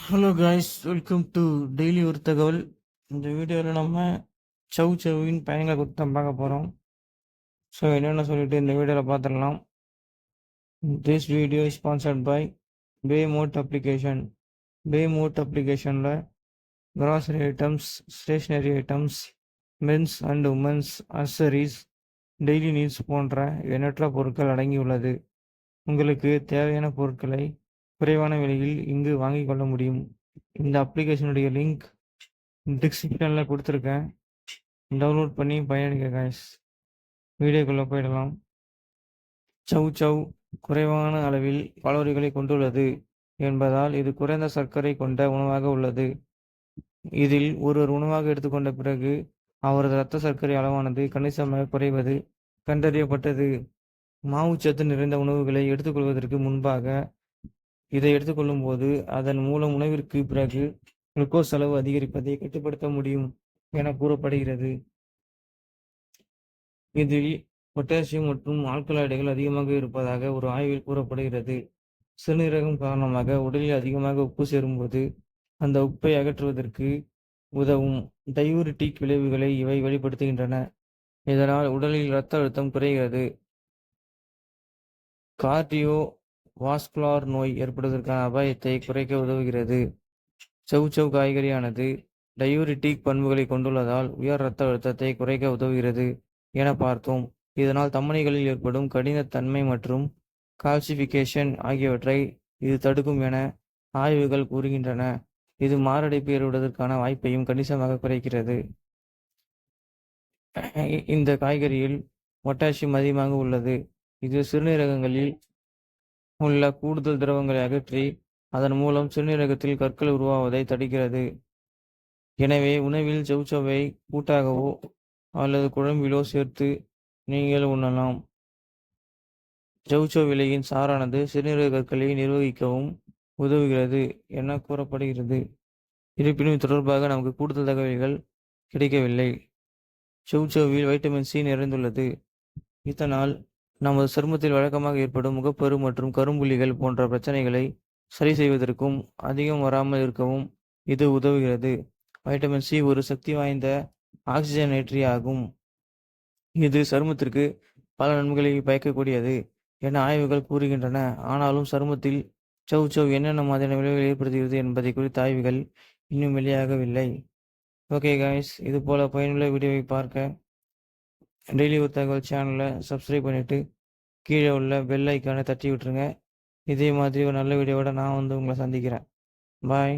Hello guys, welcome to daily ஒரு தகவல். இந்த வீடியோவில் நம்ம சவ் சவ்வின் பயன்களை குறித்து தான் பார்க்க போகிறோம். ஸோ என்னென்ன சொல்லிட்டு இந்த வீடியோவில் பார்த்துடலாம். This video is sponsored by Paymot application. Paymot அப்ளிகேஷனில் grocery items, stationery items, men's and women's accessories, daily needs போன்ற எண்ணற்ற பொருட்கள் அடங்கியுள்ளது. உங்களுக்கு தேவையான பொருட்களை குறைவான விலையில் இங்கு வாங்கிக் கொள்ள முடியும். இந்த அப்ளிகேஷனுடைய லிங்க் டிஸ்கிரிப்ஷனில் கொடுத்துருக்கேன். டவுன்லோட் பண்ணி பயணிக்க காய்ஸ். வீடியோக்குள்ளே போயிடலாம். சவ் சவ் குறைவான அளவில் கலோரிகளை கொண்டுள்ளது என்பதால் இது குறைந்த சர்க்கரை கொண்ட உணவாக உள்ளது. இதில் ஒருவர் உணவாக எடுத்துக்கொண்ட பிறகு அவரது இரத்த சர்க்கரை அளவானது கணிசமாக குறைவது கண்டறியப்பட்டது. மாவுச்சத்து நிறைந்த உணவுகளை எடுத்துக்கொள்வதற்கு முன்பாக இதை எடுத்துக்கொள்ளும் போது அதன் மூலம் உணவிற்கு பிறகு குளுக்கோஸ் அளவு அதிகரிப்பதை கட்டுப்படுத்த முடியும் என கூறப்படுகிறது. இதில் பொட்டாசியம் மற்றும் ஆல்கலாய்டுகள் அதிகமாக இருப்பதாக ஒரு ஆய்வில் கூறப்படுகிறது. சிறுநீரகம் காரணமாக உடலில் அதிகமாக உப்பு சேரும்போது அந்த உப்பை அகற்றுவதற்கு உதவும் டையூரிட்டிக் விளைவுகளை இவை வெளிப்படுத்துகின்றன. இதனால் உடலில் இரத்த அழுத்தம் குறைகிறது. கார்டியோ வாஸ்குலார் நோய் ஏற்படுவதற்கான அபாயத்தை குறைக்க உதவுகிறது. சவ் சவ் காய்கறியானது டையூரிட்டிக் பண்புகளை கொண்டுள்ளதால் உயர் இரத்த அழுத்தத்தை குறைக்க உதவுகிறது என பார்த்தோம். இதனால் தமனிகளில் ஏற்படும் கடினத்தன்மை மற்றும் கால்சிஃபிகேஷன் ஆகியவற்றை இது தடுக்கும் என ஆய்வுகள் கூறுகின்றன. இது மாரடைப்பு ஏற்படுவதற்கான வாய்ப்பையும் கணிசமாக குறைக்கிறது. இந்த காய்கறியில் பொட்டாசியம் அதிகமாக உள்ளது. இது சிறுநீரகங்களில் உள்ள கூடுதல் திரவங்களை அகற்றி அதன் மூலம் சிறுநீரகத்தில் கற்கள் உருவாவதை தடுக்கிறது. எனவே உணவில் சவ் சவ்வை கூட்டாகவோ அல்லது குழம்பிலோ சேர்த்து நீங்கள் உண்ணலாம். சவ் சவ் இலையின் சாறானது சிறுநீரக கற்களை நிர்வகிக்கவும் உதவுகிறது என கூறப்படுகிறது. இருப்பினும் இது தொடர்பாக நமக்கு கூடுதல் தகவல்கள் கிடைக்கவில்லை. சவ் சவ்வில் வைட்டமின் சி நிறைந்துள்ளது. இதனால் நமது சருமத்தில் வழக்கமாக ஏற்படும் முகப்பரு மற்றும் கரும்புள்ளிகள் போன்ற பிரச்சனைகளை சரி செய்வதற்கும் அதிகம் வராமல் இருக்கவும் இது உதவுகிறது. வைட்டமின் சி ஒரு சக்தி வாய்ந்த ஆக்சிஜனேற்றி ஆகும். இது சருமத்திற்கு பல நன்மைகளை பயக்கக்கூடியது என ஆய்வுகள் கூறுகின்றன. ஆனாலும் சருமத்தில் சவ் சவ் என்னென்ன மாதிரியான விளைவுகளை ஏற்படுத்துகிறது என்பதை குறித்த ஆய்வுகள் இன்னும் வெளியாகவில்லை. ஓகே காய்ஸ், இது போல பயனுள்ள வீடியோவை பார்க்க டெய்லி ஒரு தகவல் சேனலை சப்ஸ்கிரைப் பண்ணிவிட்டு கீழே உள்ள பெல் ஐக்கானை தட்டி விட்டுருங்க. இதே மாதிரி ஒரு நல்ல வீடியோவோட நான் உங்களை சந்திக்கிறேன். பாய்.